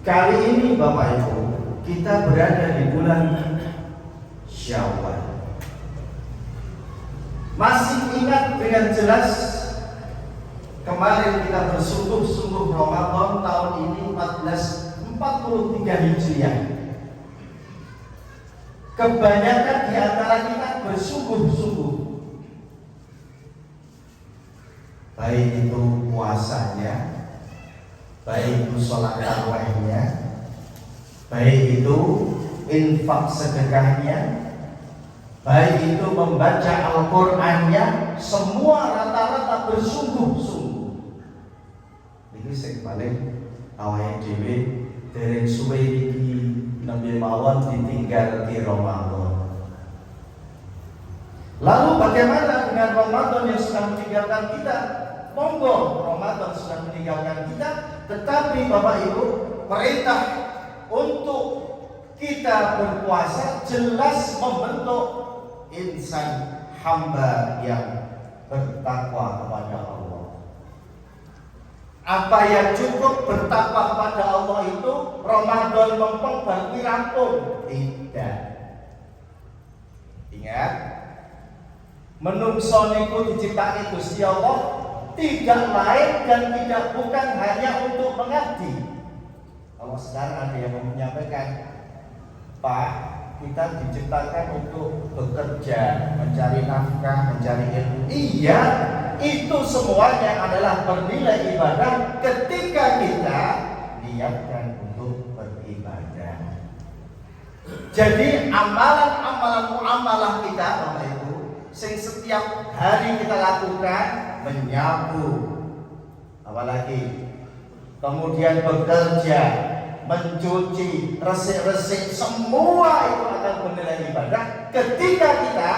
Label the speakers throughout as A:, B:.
A: Kali ini Bapak Ibu, kita berada di bulan Syawal. Masih ingat dengan jelas kemarin kita bersungguh-sungguh Ramadan tahun ini 1443 Hijriah. Kebanyakan di antara kita bersungguh-sungguh, baik itu puasanya, baik itu sholat tarawihnya, baik itu infak sedekahnya, baik itu membaca Al-Qur'annya, semua rata-rata bersungguh-sungguh. Ini sing paling awake dhewe dereng suwe iki nembe mawon ditinggal di Ramadan. Lalu bagaimana dengan Ramadan yang sudah meninggalkan kita? Monggo, Ramadan sudah meninggalkan kita, tetapi Bapak Ibu, perintah untuk kita berpuasa jelas membentuk insan hamba yang bertakwa kepada Allah. Apa yang cukup bertakwa kepada Allah itu Ramadan mempeng berarti rampung? Tidak. Ingat, menungso niku diciptake Gusti Allah tidak lain dan tidak bukan hanya untuk mengabdi. Kalau sekarang ada yang menyampaikan, Pak, kita diciptakan untuk bekerja, mencari nafkah, mencari ilmu. Iya, itu semuanya adalah bernilai ibadah ketika kita niatkan untuk beribadah. Jadi amalan-amalan muamalah kita, Bapak Ibu, sing setiap hari kita lakukan, menyapu, apalagi kemudian bekerja, mencuci, resik-resik, semua itu akan bernilai ibadah ketika kita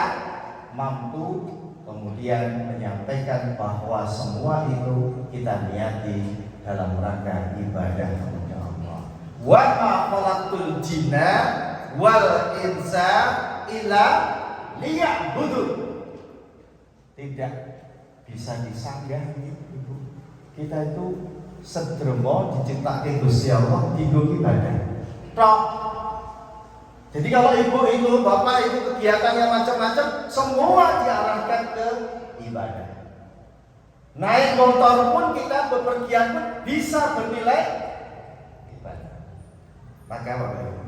A: mampu kemudian menyampaikan bahwa semua itu kita niati dalam rangka ibadah kepada Allah. Wa ma khalaqtul jinna wal insa illa liya'budun. Tidak bisa disanggah Ibu. Kita itu sedremo diciptakan Gusti Allah dienggo ibadah. Tok. Jadi kalau ibu itu, bapak itu kegiatannya macam-macam, semua diarahkan ke ibadah. Naik motor pun kita bepergian pun bisa bernilai ibadah. Maka Bapak Ibu,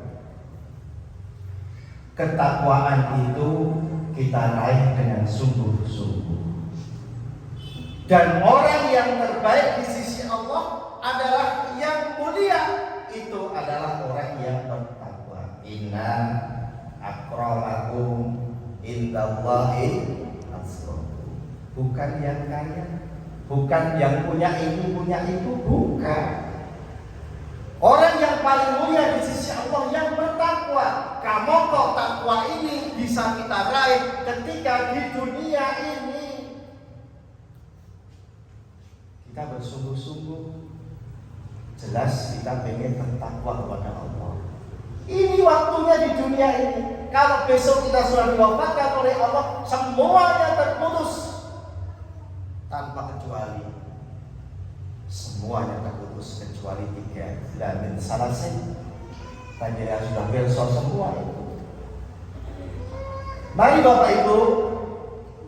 A: ketakwaan itu kita raih dengan sungguh-sungguh. Dan orang yang terbaik di sisi Allah adalah yang mulia, itu adalah orang yang bertakwa. Inna akramakum indallahi atqakum. Bukan yang kaya, bukan yang punya ini punya itu, bukan. Orang yang paling mulia di sisi Allah yang bertakwa. Kamu kok takwa ini bisa kita raih ketika di dunia ini kita bersungguh-sungguh, jelas kita pengen bertakwa kepada Allah. Ini waktunya di dunia ini. Kalau besok kita sudah diwafatkan oleh Allah, semuanya terputus tanpa kecuali. Semuanya terputus kecuali 3. Dan salasin, panjenengan sudah belso semua itu. Mari Bapak Ibu,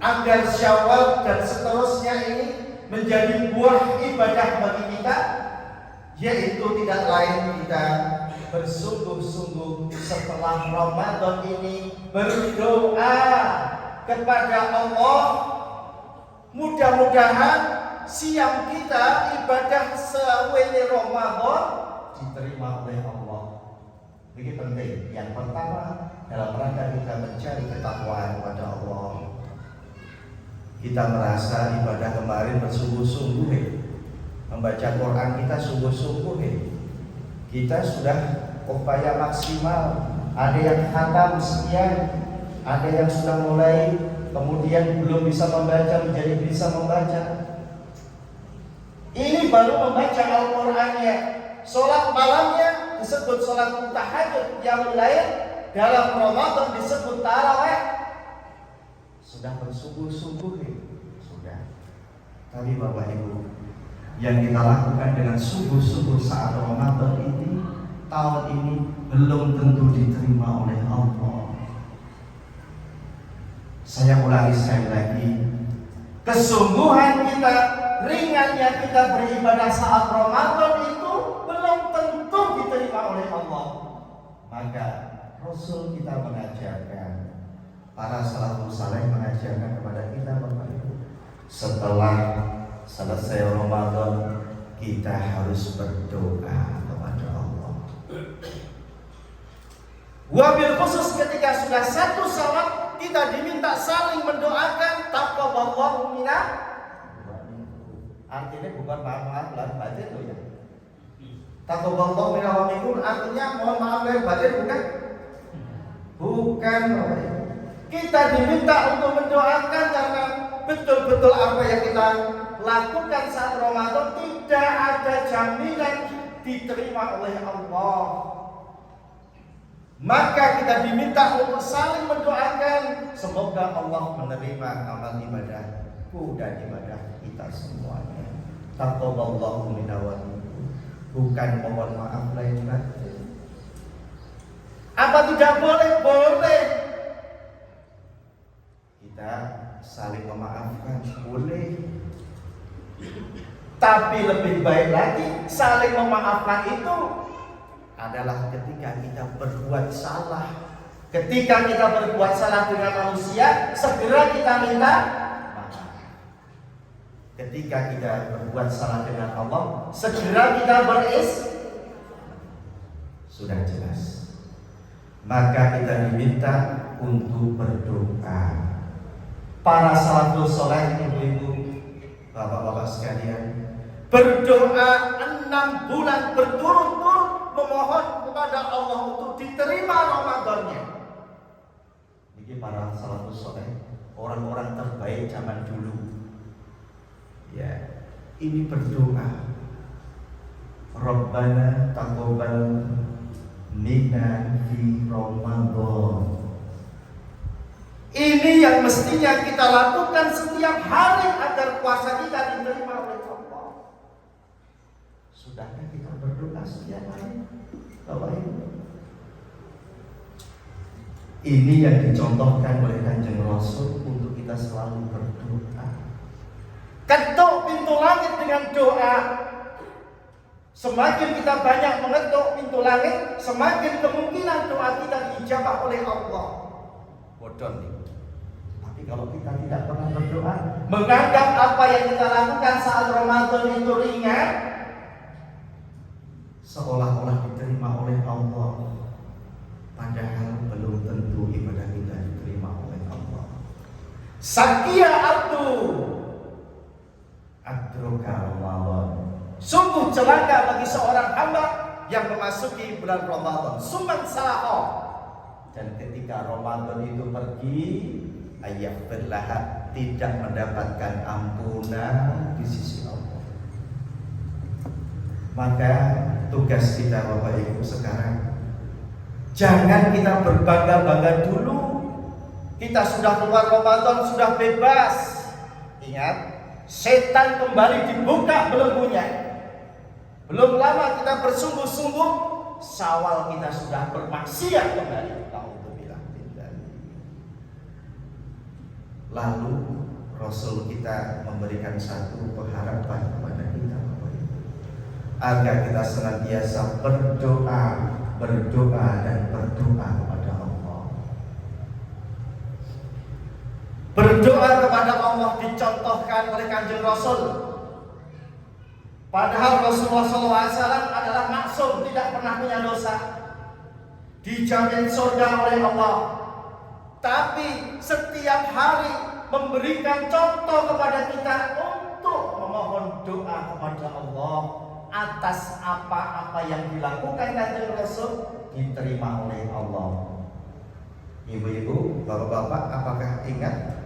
A: agar Syawal dan seterusnya ini menjadi buah ibadah bagi kita, yaitu tidak lain kita bersungguh-sungguh setelah Ramadan ini berdoa kepada Allah. Mudah-mudahan siang kita ibadah sewene Ramadan diterima oleh Allah. Ini penting. Yang pertama, dalam rangka kita mencari ketakwaan kepada Allah. Kita merasa ibadah kemarin bersungguh-sungguh, membaca Quran kita sungguh-sungguh, kita sudah upaya maksimal. Ada yang khatam sekian, ada yang sudah mulai, kemudian belum bisa membaca menjadi bisa membaca. Ini baru membaca Al-Qur'annya. Sholat malamnya disebut sholat tahajud, yang lain dalam Ramadan disebut tarawih. Sudah bersungguh-sungguh, sudah. Tapi Bapak Ibu, yang kita lakukan dengan sungguh-sungguh saat Ramadan ini tahun ini belum tentu diterima oleh Allah. Saya ulangi sekali lagi, kesungguhan kita, ringannya kita beribadah saat Ramadan itu belum tentu diterima oleh Allah. Maka Rasul kita mengajarkan, para salafus saleh mengajarkan kepada kita Bapak Ibu, setelah selesai Ramadan kita harus berdoa kepada Allah. Wabil khusus ketika sudah satu salat kita diminta saling mendoakan taqabbalallahu minna. Artinya bukan maaf lahir batin loh ya. Taqabbalallahu minna wa minkum artinya mohon maaf lahir batin bukan? Bukan. Kita diminta untuk mendoakan karena betul-betul apa yang kita lakukan saat Ramadan tidak ada jaminan diterima oleh Allah. Maka kita diminta untuk saling mendoakan semoga Allah menerima amal ibadahku dan ibadah kita semuanya. Taqabbalallahu minna wa minkum. Bukan mohon maaf lahir batin. Apa tidak boleh? Boleh. Kita saling memaafkan boleh. Tapi lebih baik lagi saling memaafkan itu adalah ketika kita berbuat salah. Ketika kita berbuat salah dengan manusia, segera kita minta maaf. Ketika kita berbuat salah dengan Allah, segera kita sudah jelas. Maka kita diminta untuk berdoa. Para salafus saleh, ibu-ibu, bapak-bapak sekalian, berdoa 6 bulan berturut-turut memohon kepada Allah untuk diterima Ramadannya. Ini para salafus saleh, orang-orang terbaik zaman dulu. Ya, ini berdoa. Rabbana taqabbal minna fi Ramadan. Ini yang mestinya kita lakukan setiap hari agar puasa kita diterima oleh Allah. Sudahkah kita berdoa setiap hari, Bapak Ibu? Ini yang dicontohkan oleh Kanjeng Rasul untuk kita selalu berdoa. Ketuk pintu langit dengan doa. Semakin kita banyak mengetuk pintu langit, semakin kemungkinan doa kita dijabah oleh Allah. Bodoh nih. Tapi kalau kita tidak pernah berdoa, menganggap apa yang kita lakukan saat Ramadan itu ringan, seolah-olah diterima oleh Allah, padahal belum tentu ibadah kita diterima oleh Allah. Sakia abdu adroka Ramadan. Sungguh celaka bagi seorang hamba yang memasuki bulan Ramadan. Suman salah. Dan ketika Ramadan itu pergi, ayaghfirlah, tidak mendapatkan ampunan di sisi Allah. Maka tugas kita Bapak Ibu sekarang, jangan kita berbangga-bangga dulu. Kita sudah keluar Ramadan, sudah bebas. Ingat, setan kembali dibuka belenggunya. Belum lama kita bersungguh-sungguh, Syawal kita sudah bermaksiat kembali. Lalu Rasul kita memberikan satu pengharapan kepada kita, agar kita senantiasa berdoa dan berdoa kepada Allah. Berdoa kepada Allah dicontohkan oleh Kanjeng Rasul. Padahal Rasulullah SAW adalah maksum, tidak pernah punya dosa, dijamin surga oleh Allah. Tapi setiap hari memberikan contoh kepada kita untuk memohon doa kepada Allah atas apa-apa yang dilakukan Kanjeng Rasul diterima oleh Allah. Ibu-ibu, bapak-bapak, apakah ingat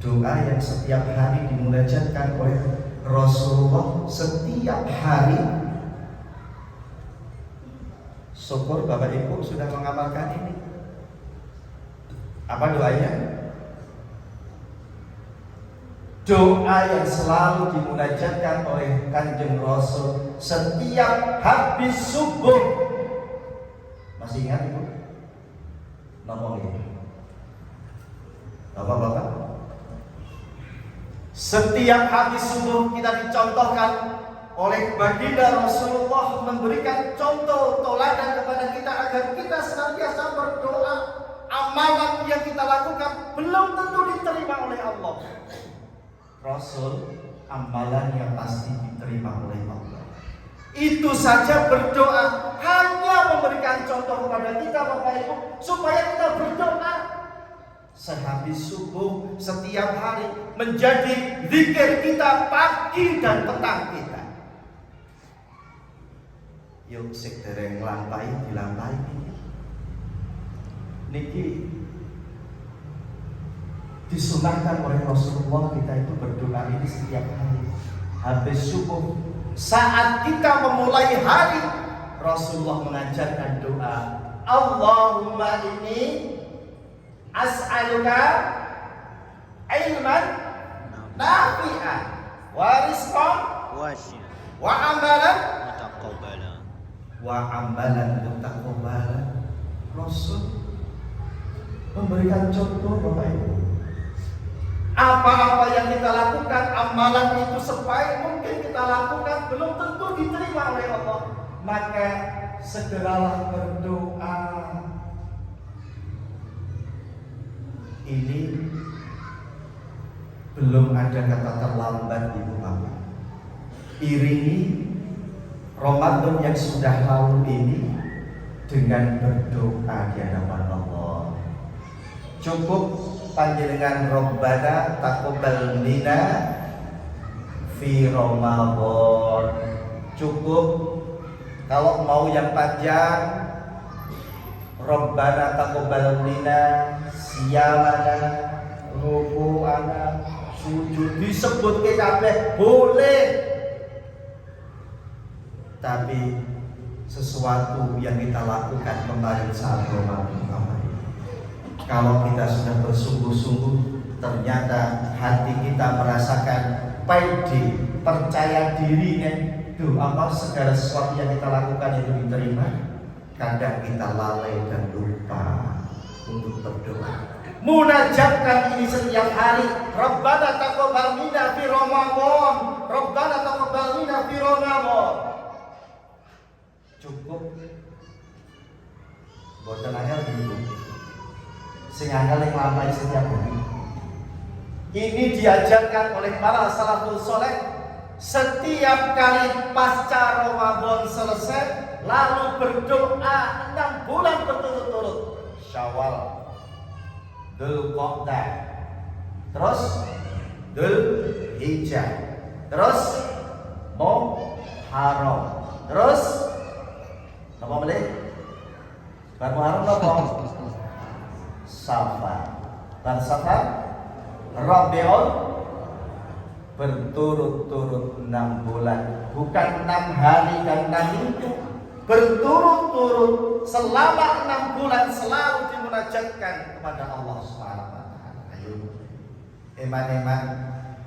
A: doa yang setiap hari dimunajatkan oleh Rasulullah setiap hari? Syukur Bapak Ibu sudah mengamalkan ini. Apa doanya? Doa yang selalu dimunajatkan oleh Kanjeng Rasul setiap habis subuh. Masih ingat Ibu? Nomor ini. Bapak-bapak, setiap habis subuh kita dicontohkan oleh baginda Rasulullah memberikan contoh teladan kepada kita agar kita senantiasa berdoa. Amalan yang kita lakukan belum tentu diterima oleh Allah. Rasul, amalan yang pasti diterima oleh Allah. Itu saja berdoa, hanya memberikan contoh kepada kita Bapak Ibu supaya kita berdoa sehabis subuh setiap hari menjadi zikir kita pagi dan petang kita. Yuk sedereng nglampahi dilampahi. Niki disunahkan oleh Rasulullah kita itu berdoa ini setiap hari habis subuh. Saat kita memulai hari, Rasulullah mengajarkan doa, Allahumma inni as'aluka ilman nafi'an wa rizqan wa amalan mutaqabbalan. Rasul memberikan contoh Bapak Ibu. Apa-apa yang kita lakukan, amalan itu sebaik mungkin kita lakukan, belum tentu diterima oleh Allah. Maka segeralah berdoa. Ini belum ada kata terlambat Ibu Bapak. Iringi Ramadan yang sudah lalu ini dengan berdoa di hadapan Allah. Cukup panjenengan Rabbana taqabbal minna fi Ramadan. Cukup. Kalau mau yang panjang, Rabbana taqabbal minna siyamana ruku'ana sujud disebut kabeh boleh. Tapi sesuatu yang kita lakukan kemarin saat Ramadan, kalau kita sudah bersungguh-sungguh, ternyata hati kita merasakan pede, percaya diri, segala sesuatu yang kita lakukan itu diterima. Kadang kita lalai dan lupa untuk berdoa. Munajatkan ini setiap hari. Rabbana taqabbal minna fi Ramadan. Rabbana taqabbal minna fi Ramadan. Cukup. Boten angel gitu. Sing angel yang lampai setiap hari. Ini diajarkan oleh para salafus saleh. Setiap kali pasca Ramadan selesai, lalu berdoa 6 bulan berturut-turut. Syawal, Dzulqa'dah, terus Dzulhijjah, terus Muharram, terus apa boleh? Bar Muharram apa? Safar. Bar Safar, Rabiul, berturut-turut 6 bulan, bukan 6 hari dan 6 minggu, berturut-turut selama 6 bulan selalu dimunajatkan kepada Allah Subhanahu wa taala. Ayo, eman-eman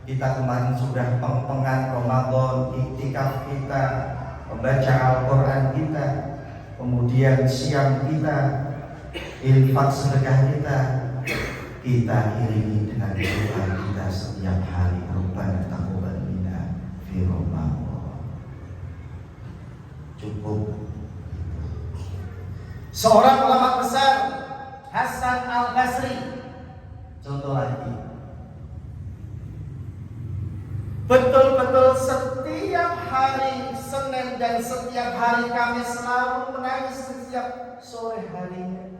A: kita kemarin sudah pengengan Ramadan, iktikaf kita, membaca Al-Quran kita, kemudian siang kita, infak sedekah kita iringi dengan doa kita setiap hari. Rabbana taqabbal minna fi Ramadan. Cukup. Seorang ulama besar, Hasan Al-Basri, contoh lagi, betul-betul setiap hari Senin dan setiap hari Kamis selalu menangis setiap sore harinya.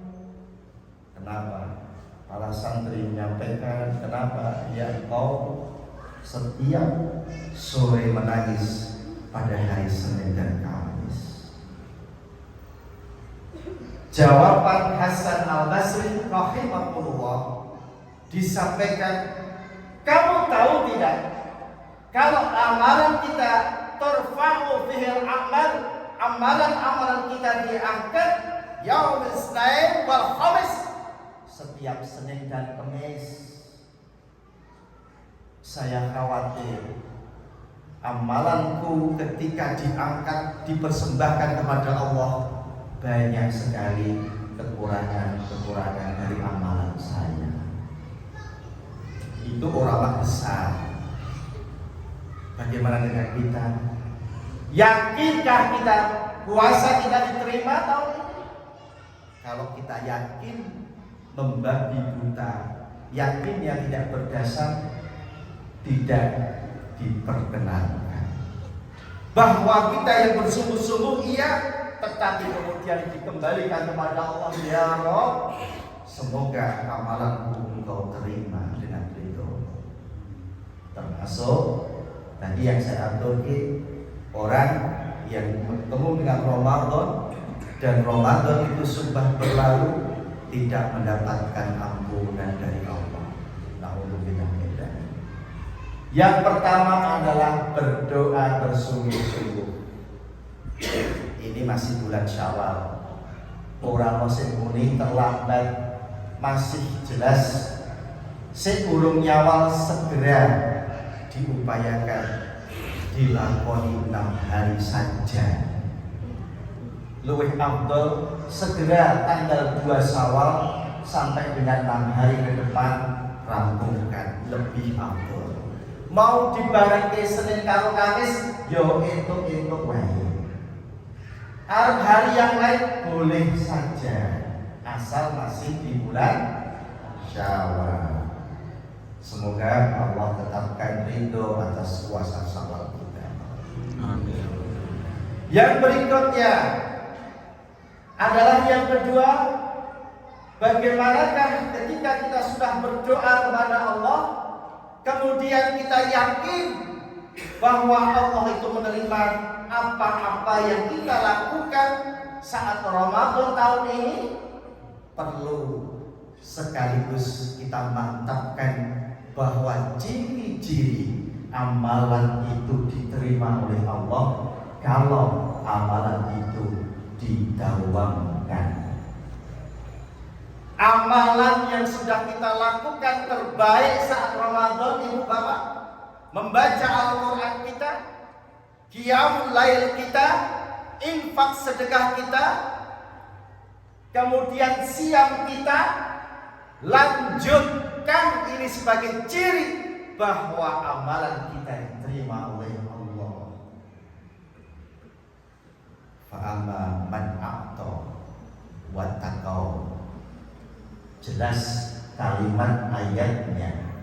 A: Kenapa? Para santri menyampaikan, kenapa ya kau setiap sore menangis pada hari Senin dan Kamis? Jawaban Hasan Al-Basri rahimahullah disampaikan, kamu tahu tidak, kalau amalan kita turfa'u bihil amal, amalan-amalan kita diangkat yaumul Isnin wal Khamis, setiap Senin dan Kamis. Saya khawatir amalanku ketika diangkat, dipersembahkan kepada Allah, banyak sekali kekurangan dari amalan saya. Itu orang besar. Bagaimana dengan kita? Yakinkah kita puasa kita diterima tahun ini? Kalau kita yakin membabi buta, yakin yang tidak berdasar, tidak diperkenankan. Bahwa kita yang bersungguh-sungguh iya, tetapi kemudian dikembalikan kepada Allah. Ya Rabb, semoga amalanku Engkau terima dengan ridho. Termasuk tadi yang saya aturkan, orang yang bertemu dengan Ramadan dan Ramadan itu sudah berlalu, tidak mendapatkan ampunan dari Allah. Na'udzubillah. Yang pertama adalah berdoa bersungguh-sungguh. Ini masih bulan Syawal. Orang musim muni terlambat, masih jelas. Sebelum nyawal segera diupayakan dilakoni 6 hari saja. Luwih afdol segera tanggal 2 Syawal sampai dengan 6 hari ke depan rampungkan, lebih afdol. Mau dibarengke Senin karo Kamis, yo entuk wae. Arep hari yang lain boleh saja, asal masih di bulan Syawal. Semoga Allah tetapkan ridho atas puasa Syawal kita. Amin. Yang berikutnya adalah yang kedua, bagaimanakah ketika kita sudah berdoa kepada Allah, kemudian kita yakin bahwa Allah itu menerima apa-apa yang kita lakukan saat Ramadan tahun ini, perlu sekaligus kita mantapkan bahwa ciri-ciri amalan itu diterima oleh Allah kalau amalan itu didawamkan. Amalan yang sudah kita lakukan terbaik saat Ramadan, Ibu Bapak, membaca Al-Quran kita, qiyamul lail kita, infak sedekah kita, kemudian siam kita, lanjutkan ini sebagai ciri bahwa amalan kita diterima oleh Allah. Fa'amma man a'ta wa taqaw. Jelas kalimat ayatnya.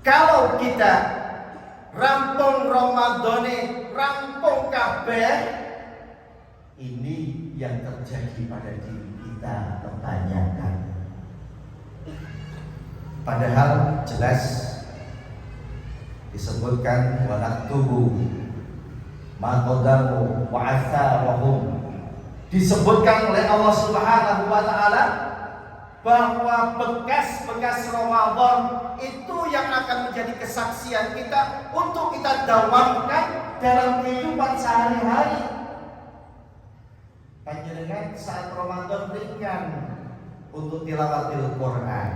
A: Kalau kita rampung Ramadane, rampung kabeh, ini yang terjadi pada diri kita kebanyakan. Padahal jelas disebutkan wanaktubu ma qaddamu wa atharahum. Disebutkan oleh Allah Subhanahu wa taala bahwa bekas-bekas Ramadan itu yang akan menjadi kesaksian kita untuk kita dawamkan dalam kehidupan sehari-hari. Panjenengan saat Ramadan ringan untuk tilawatil Quran,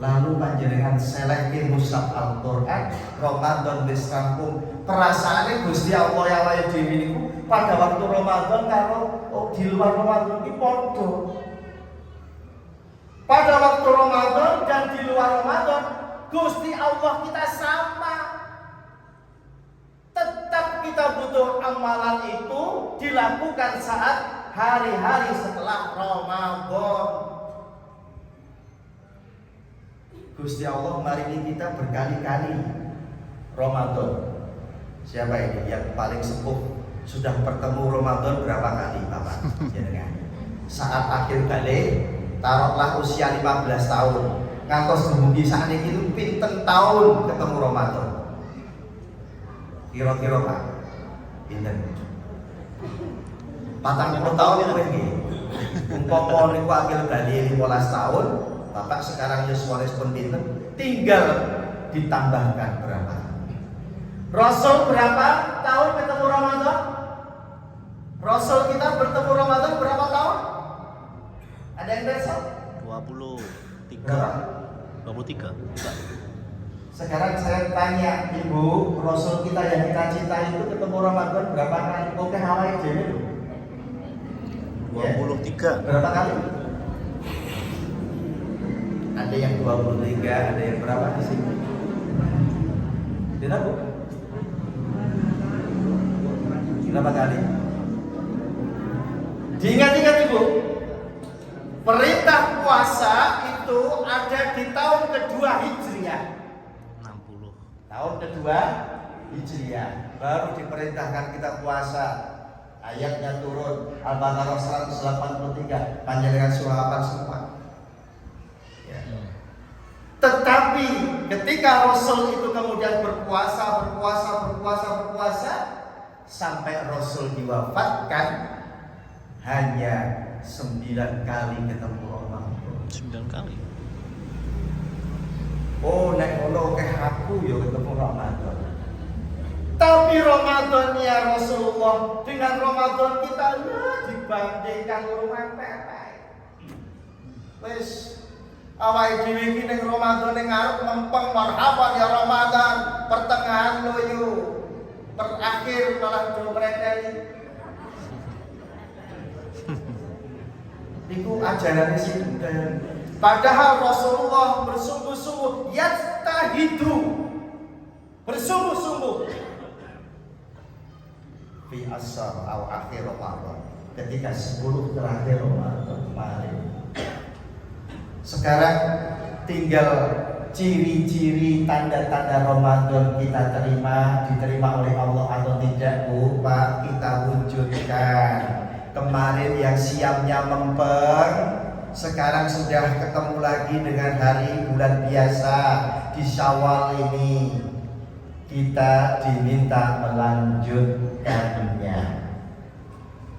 A: lalu panjenengan seleki mushaf Al-Quran, Ramadan wis rampung, perasaane Gusti Allah yang layak dhewe niku pada waktu Ramadan karo di luar Ramadan iki padha. Pada waktu Ramadan dan di luar Ramadan, Gusti Allah kita sama. Tetap kita butuh amalan itu dilakukan saat hari-hari setelah Ramadan. Gusti Allah maringi kita berkali-kali Ramadan. Siapa ini yang paling sepuh sudah bertemu Ramadan berapa kali, Bapak? Saat akhir balik, taruhlah usia 15 tahun, ngantos dumugi sakniki itu pinten tahun ketemu Ramadan? Kira-kira Pak, pinten? 40 tahun itu nggih. Umpama niku akhir bali 15 tahun, Bapak sekarang yuswa pun pinten? Tinggal ditambahkan berapa? Rasul berapa tahun ketemu Ramadan? Rasul kita bertemu Ramadan berapa tahun? Ada yang besok?
B: 23. Enggak.
A: Sekarang saya tanya Ibu, Rasul kita yang kita cintai itu ketemu Ramadan berapa kali? Oke, awake dhewe lho.
B: 23.
A: Berapa kali? Ada yang 23, ada yang berapa di sini? Tidak, Bu? Berapa kali? Diingat-ingat, Ibu. Perintah puasa itu ada di tahun kedua Hijriah.
B: 60.
A: Tahun kedua Hijriah baru diperintahkan kita puasa. Ayatnya turun Al-Baqarah 183, panjenengan surah apa semua. Ya. Tetapi ketika Rasul itu kemudian berpuasa sampai Rasul diwafatkan hanya 9 kali ketemu Ramadan.
B: 9 kali.
A: Oh, nek ngono keh aku ya ketemu Ramadan. Tapi Ramadan ya Rasulullah dengan Ramadan kita dibandingkan rumah pepe. Wis awake dhewe iki ning Ramadan ning ngarep mempeng marhaban ya Ramadan, pertengahan loyo. Terakhir malah do mreteli. Iku ajarannya sinten. Padahal Rasulullah bersungguh-sungguh yastahidu, bersungguh-sungguh fi asar atau akhir Ramadan, ketika 10 terakhir Ramadan kemarin. Sekarang tinggal ciri-ciri tanda-tanda Ramadan kita diterima oleh Allah atau tidak, Bu, Pak, kita wujudkan. Kemarin yang siamnya mempeng, sekarang sudah ketemu lagi dengan hari bulan biasa di Syawal ini. Kita diminta melanjutkannya.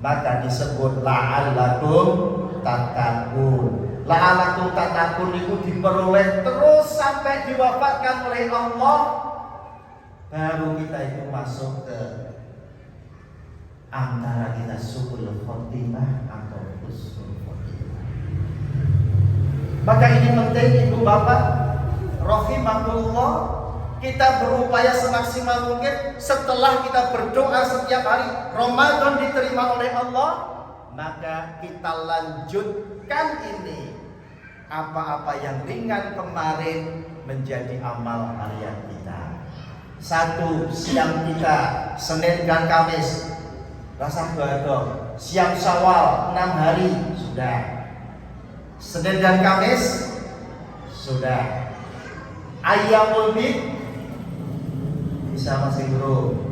A: Maka disebut la'allakum tattaqun. La'allakum tattaqun itu diperoleh terus sampai diwafatkan oleh Allah. Baru kita itu masuk ke antara kita su'ul khotimah atau husnul khotimah. Maka ini penting, Ibu Bapak rahimakumullah, kita berupaya semaksimal mungkin setelah kita berdoa setiap hari Ramadan diterima oleh Allah, maka kita lanjutkan ini. Apa-apa yang ringan kemarin menjadi amal harian kita. 1, siam kita Senin dan Kamis rasa badok, siam Syawal 6 hari sudah. Senin dan Kamis sudah. Ayyamul bid bisa masih bro,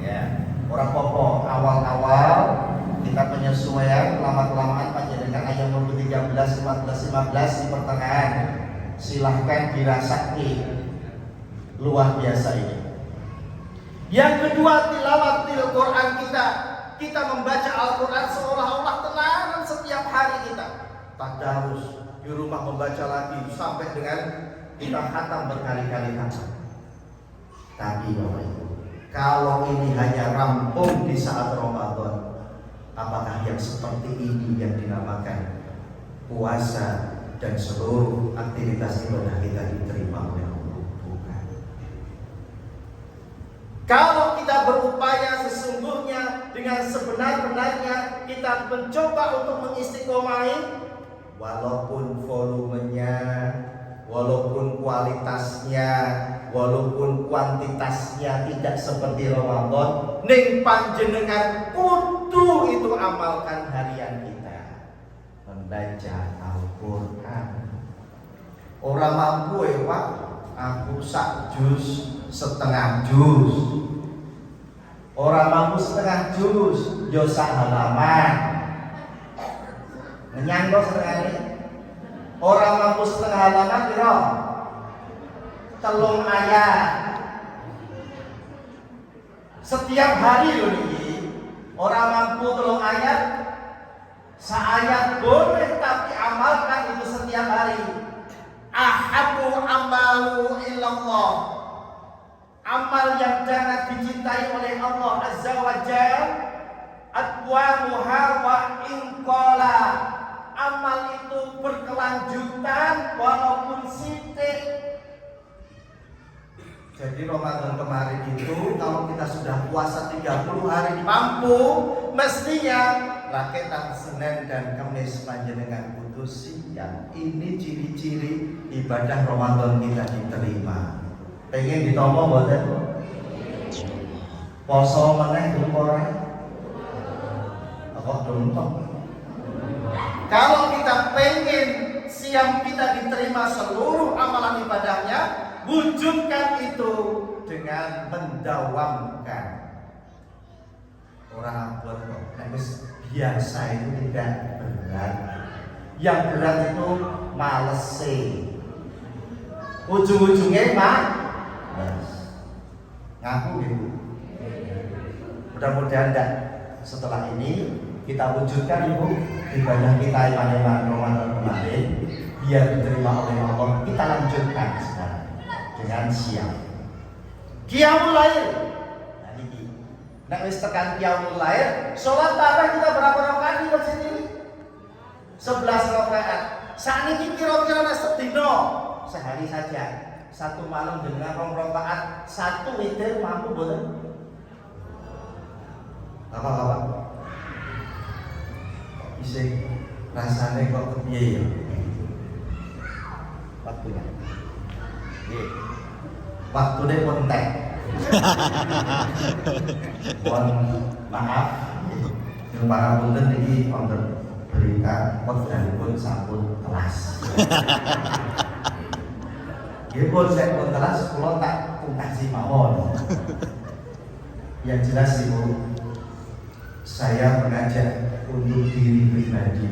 A: ya, orang popo awal-awal kita penyesuaian, lama-kelamaan panjenengan ayat 13, 14, 15 di pertengahan silahkan dirasaki, luar biasa ini. Yang kedua, tilawatil Quran kita membaca Al-Quran seolah-olah tenanan setiap hari kita. Tadarus di rumah membaca lagi sampai dengan kita khatam berkali-kali khatam. Tapi Bapak Ibu, kalau ini hanya rampung di saat Ramadan, apakah yang seperti ini yang dinamakan puasa dan seluruh aktivitas ibadah kita diterima oleh Allah? Bukan. Kalau kita berupaya sesungguhnya dengan sebenar-benarnya, kita mencoba untuk mengistiqomahi, walaupun volumenya, walaupun kualitasnya, walaupun kuantitasnya tidak seperti Ramadan, ning panjenengan kudu itu amalkan harian kita, membaca Al-Quran. Orang mampu Pak, aku sak juz, setengah juz. Orang mampu setengah juz, yo sak halaman. Menyangkut setengah ini. Orang mampu setengah halaman kira 3 ayat. Setiap hari loh ini. Orang mampu 3 ayat, seayat boleh, tapi amalkan itu setiap hari. Ahabbu amalu illallah, amal yang sangat dicintai oleh Allah Azza wa Jalla, atwamuha wa inqala, amal itu berkelanjutan walaupun sithik. Jadi Ramadan kemarin itu kalau kita sudah puasa 30 hari mampu, mestinya raketan Senin dan Kamis panjenengan putus siang. Ini ciri-ciri ibadah Ramadan kita diterima. Pengen ditomong mboten? Poso meneh belum ora? Kok dontok? Kalau kita pengen siang kita diterima seluruh amalan ibadahnya, wujudkan itu dengan mendawamkan. Orang buat kok biasa itu tidak berat. Yang berat itu males sih. Ujung-ujungnya males. Ngaku gitu. Mudah-mudahan setelah ini kita wujudkan ibu ibadah kita ibadah Ramadan kemarin biar diterima oleh Allah. Kita lanjutkan sekarang dengan siang. Qiyamul Lail. Nah ini. Nek wis tekan Qiyamul Lail, salat tarawih kita berapa rakaat di masjid ini? 11 rakaat. Sakniki kira-kira nek sedina sehari saja. Satu malam dengan 2 rakaat, satu witir mampu boten? Apa-apa? Isih rasane kok kepiye ya? Waktunya. Nggih. Waktune pun entek. Mohon maaf. Yang pangapunten iki wonten berita wekdalipun sampun telas. Nggih pun saya pun telas kula tak pungkasi mawon. Yang jelas Ibu, saya mengajak untuk diri pribadi,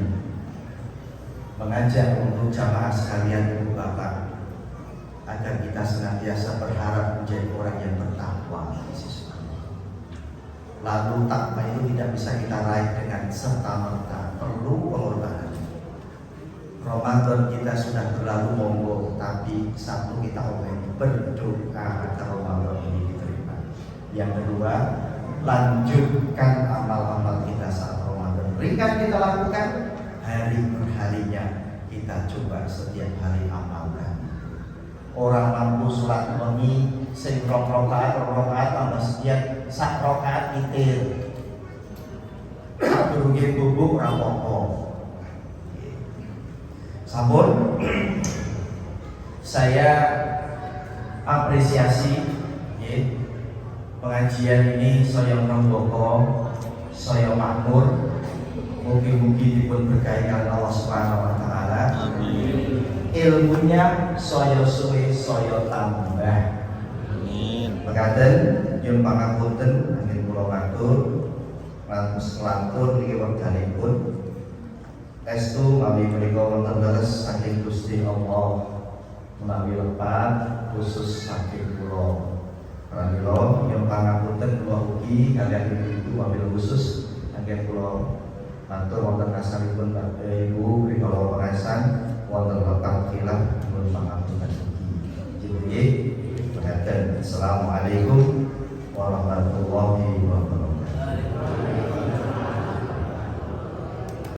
A: mengajak untuk jamaah sekalian Ibu Bapak, agar kita senantiasa berharap menjadi orang yang bertakwa. Lalu takwa itu tidak bisa kita raih dengan serta-merta, perlu pengorbanan. Ramadan kita sudah berlalu monggo, tapi satu kita berdoa agar Ramadan ini diterima. Yang kedua, lanjutkan amal-amal kita saat Ramadan. Ringan kita lakukan, hari per harinya kita coba setiap hari amalkan. Orang mampu sholat wengi sing 2 rakaat tambah sekian sak rakaat witir. Durunge bubuk ora apa-apa. Sampun saya apresiasi nggih. Pengajian ini saya ngrembaka, saya makmur. Mugi-mugi dipun berkahi Allah Subhanahu wa taala. Amin. Ilmunya saya suwe saya tambah. Amin. Mekaten nyuwun pangapunten anggen kula matur lantus kelantun niki wekdanipun. Estu kami menika wonten leres saking Gusti Allah menawi lepat khusus saking kula. Pramila nyuwun pangapunten kula ugi kaliyan ibu wabil khusus anggen kula matur wonten asaripun Ibu rikala pengasan wonten lepat khilaf nyuwun pangapunten ugi. Nggih, Assalamualaikum warahmatullahi wabarakatuh.